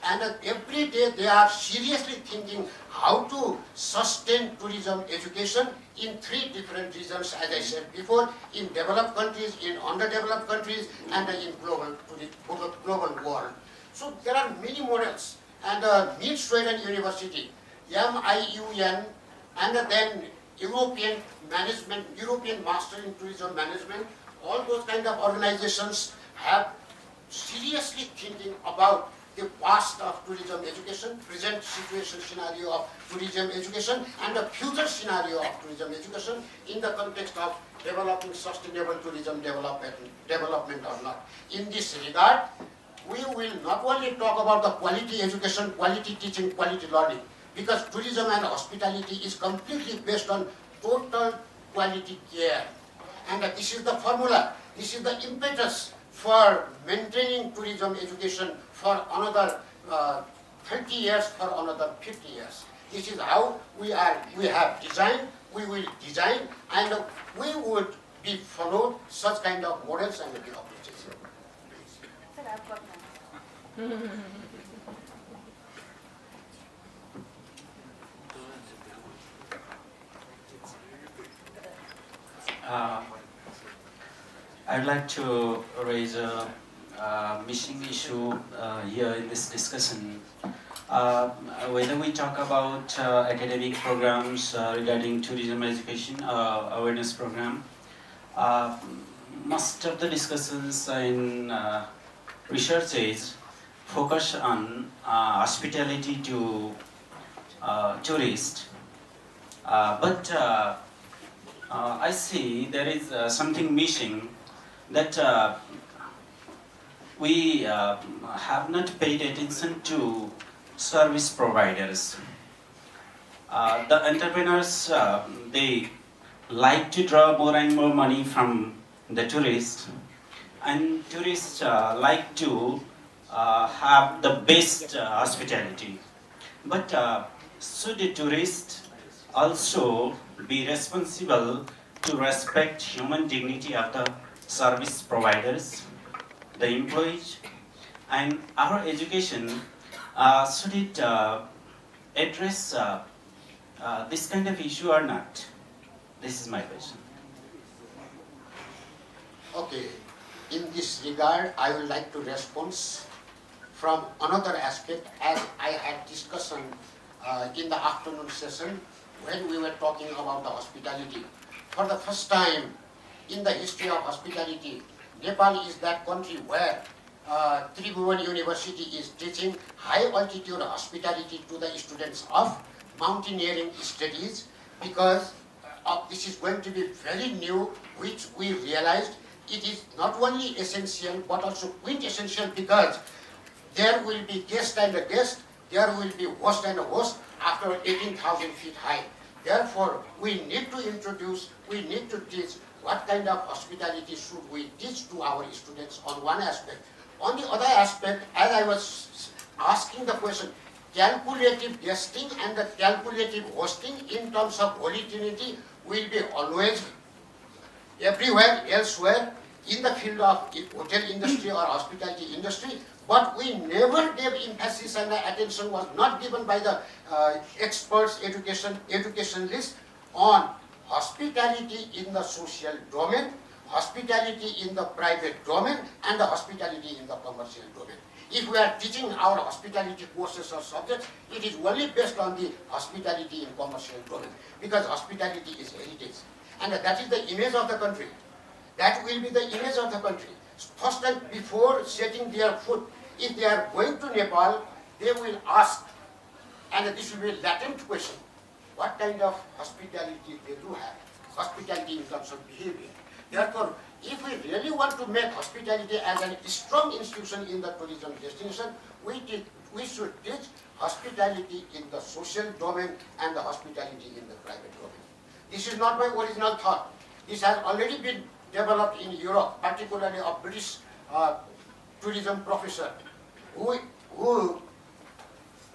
and every day they are seriously thinking how to sustain tourism education in 3 different regions, as I said before, in developed countries, in underdeveloped countries, and in global world. So there are many models, and Mid-Sweden University, MIUN, and then European Master in Tourism Management, all those kind of organizations have seriously thinking about the past of tourism education, present situation scenario of tourism education, and the future scenario of tourism education in the context of developing sustainable tourism development or not. In this regard, we will not only talk about the quality education, quality teaching, quality learning, because tourism and hospitality is completely based on total quality care. And this is the formula, this is the impetus for maintaining tourism education for another 30 years, for another 50 years. This is how we have designed, we will design, and we would be followed such kind of models and approaches. Sir, I've got one. I'd like to raise a missing issue here in this discussion. Whether we talk about academic programs regarding tourism education, awareness program, most of the discussions in researches focus on hospitality to tourists, but I see there is something missing, that we have not paid attention to service providers. The entrepreneurs, they like to draw more and more money from the tourists, and tourists like to have the best hospitality. But should the tourist also be responsible to respect human dignity of the service providers, the employees, and our education, should it address this kind of issue or not? This is my question. Okay, in this regard, I would like to respond from another aspect, as I had discussion in the afternoon session when we were talking about the hospitality. For the first time in the history of hospitality, Nepal is that country where Tribhuvan University is teaching high altitude hospitality to the students of mountaineering studies, because this is going to be very new, which we realized it is not only essential but also quintessential, because there will be guest and a guest, there will be host and a host after 18,000 feet high. Therefore, we need to introduce, we need to teach what kind of hospitality should we teach to our students on one aspect. On the other aspect, as I was asking the question, calculative guesting and the calculative hosting in terms of Holy Trinity will be always everywhere elsewhere in the field of hotel industry or hospitality industry, but we never gave emphasis, and the attention was not given by the experts, educationalists on hospitality in the social domain, hospitality in the private domain, and the hospitality in the commercial domain. If we are teaching our hospitality courses or subjects, it is only based on the hospitality in commercial domain, because hospitality is heritage, and that is the image of the country. That will be the image of the country. First and before setting their foot, if they are going to Nepal, they will ask, and this will be a latent question, what kind of hospitality they do have, hospitality in terms of behavior. Therefore, if we really want to make hospitality as a strong institution in the tourism destination, we should teach hospitality in the social domain and the hospitality in the private domain. This is not my original thought. This has already been developed in Europe, particularly a British tourism professor who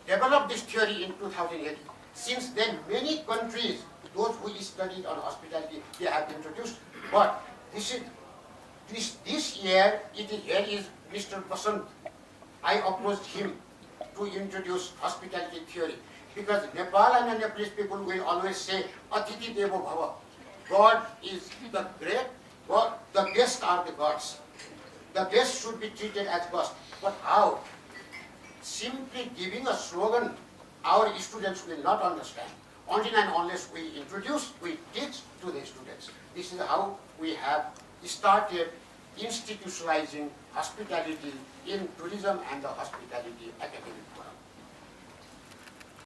developed this theory in 2008. Since then, many countries, those who studied on hospitality, they have introduced. But this year, here is Mr. Basant. I approached him to introduce hospitality theory. Because Nepal and the Nepalese people will always say, Atiti Devo Bhava. God is the great, God, the guests are the gods. The guests should be treated as gods. But how? Simply giving a slogan, our students will not understand. Until and unless we introduce, we teach to the students. This is how we have started institutionalizing hospitality in tourism and the hospitality academic forum.